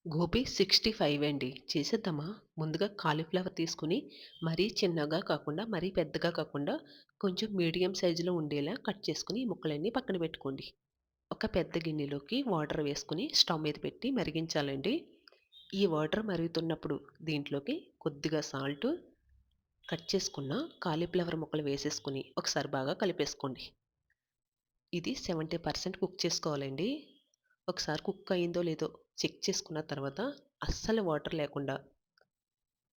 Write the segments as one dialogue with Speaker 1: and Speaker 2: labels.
Speaker 1: గోబీ 65 అండి. చేసేద్దామా? ముందుగా కాలీఫ్లవర్ తీసుకొని, మరీ చిన్నగా కాకుండా, మరీ పెద్దగా కాకుండా, కొంచెం మీడియం సైజులో ఉండేలా కట్ చేసుకొని, ఈ ముక్కలన్నీ పక్కన పెట్టుకోండి. ఒక పెద్ద గిన్నెలోకి వాటర్ వేసుకొని, స్టవ్ మీద పెట్టి మరిగించాలండి. ఈ వాటర్ మరుగుతున్నప్పుడు దీంట్లోకి కొద్దిగా సాల్టు, కట్ చేసుకున్న కాలీఫ్లవర్ ముక్కలు వేసేసుకొని, ఒకసారి బాగా కలిపేసుకోండి. ఇది 70% కుక్ చేసుకోవాలండి. ఒకసారి కుక్ అయిందో లేదో చెక్ చేసుకున్న తర్వాత అస్సలు వాటర్ లేకుండా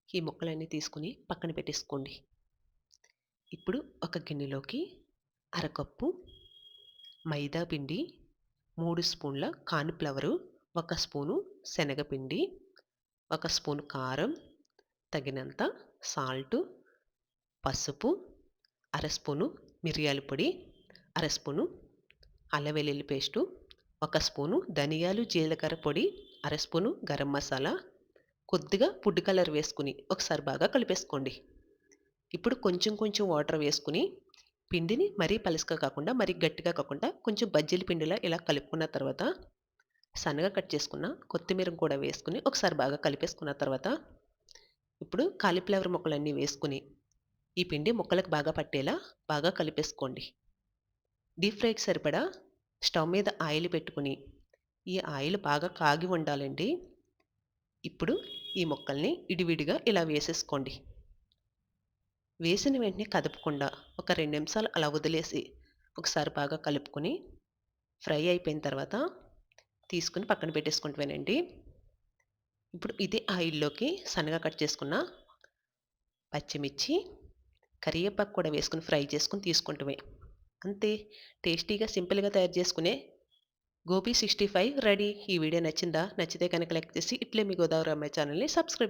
Speaker 1: ఈ ముక్కలన్నీ తీసుకొని పక్కన పెట్టేసుకోండి. ఇప్పుడు ఒక గిన్నెలోకి అరకప్పు మైదా పిండి, 3 స్పూన్ల కార్న్‌ఫ్లవరు, 1 స్పూను శనగపిండి, 1 స్పూను కారం, తగినంత సాల్టు, పసుపు, అర స్పూను మిరియాల పొడి, అర స్పూను అల్లం వెల్లుల్లి పేస్టు, 1 స్పూను ధనియాలు, జీలకర్ర పొడి, అర స్పూను గరం మసాలా, కొద్దిగా ఫుడ్ కలర్ వేసుకొని ఒకసారి బాగా కలిపేసుకోండి. ఇప్పుడు కొంచెం కొంచెం వాటర్ వేసుకొని పిండిని మరీ పలుచగా కాకుండా, మరీ గట్టిగా కాకుండా కొంచెం బజ్జీల పిండిలా ఇలా కలుపుకున్న తర్వాత సన్నగా కట్ చేసుకున్న కొత్తిమీర కూడా వేసుకొని ఒకసారి బాగా కలిపేసుకున్న తర్వాత ఇప్పుడు కాలీఫ్లవర్ ముక్కలన్నీ వేసుకొని ఈ పిండి ముక్కలకు బాగా పట్టేలా బాగా కలిపేసుకోండి. డీప్ ఫ్రైకి సరిపడా స్టవ్ మీద ఆయిల్ పెట్టుకొని ఈ ఆయిల్ బాగా కాగి ఉండాలండి. ఇప్పుడు ఈ ముక్కల్ని విడివిడిగా ఇలా వేసేసుకోండి. వేసిన వెంటనే కదపకుండా ఒక 2 నిమిషాలు అలా వదిలేసి ఒకసారి బాగా కలుపుకొని ఫ్రై అయిపోయిన తర్వాత తీసుకొని పక్కన పెట్టేసుకుంటమేనండి. ఇప్పుడు ఇదే ఆయిల్‌లోకి సన్నగా కట్ చేసుకున్న పచ్చిమిర్చి, కరివేపాకు కూడా వేసుకొని ఫ్రై చేసుకొని తీసుకుంటమే. అంతే, టేస్టీగా సింపుల్‌గా తయారు చేసుకునే గోబీ 65 రెడీ. ఈ వీడియో నచ్చిందా? నచ్చితే కనుక లైక్ చేసి ఇట్లే మీ గోదావరి అమ్మాయి ఛానల్‌ని సబ్స్క్రైబ్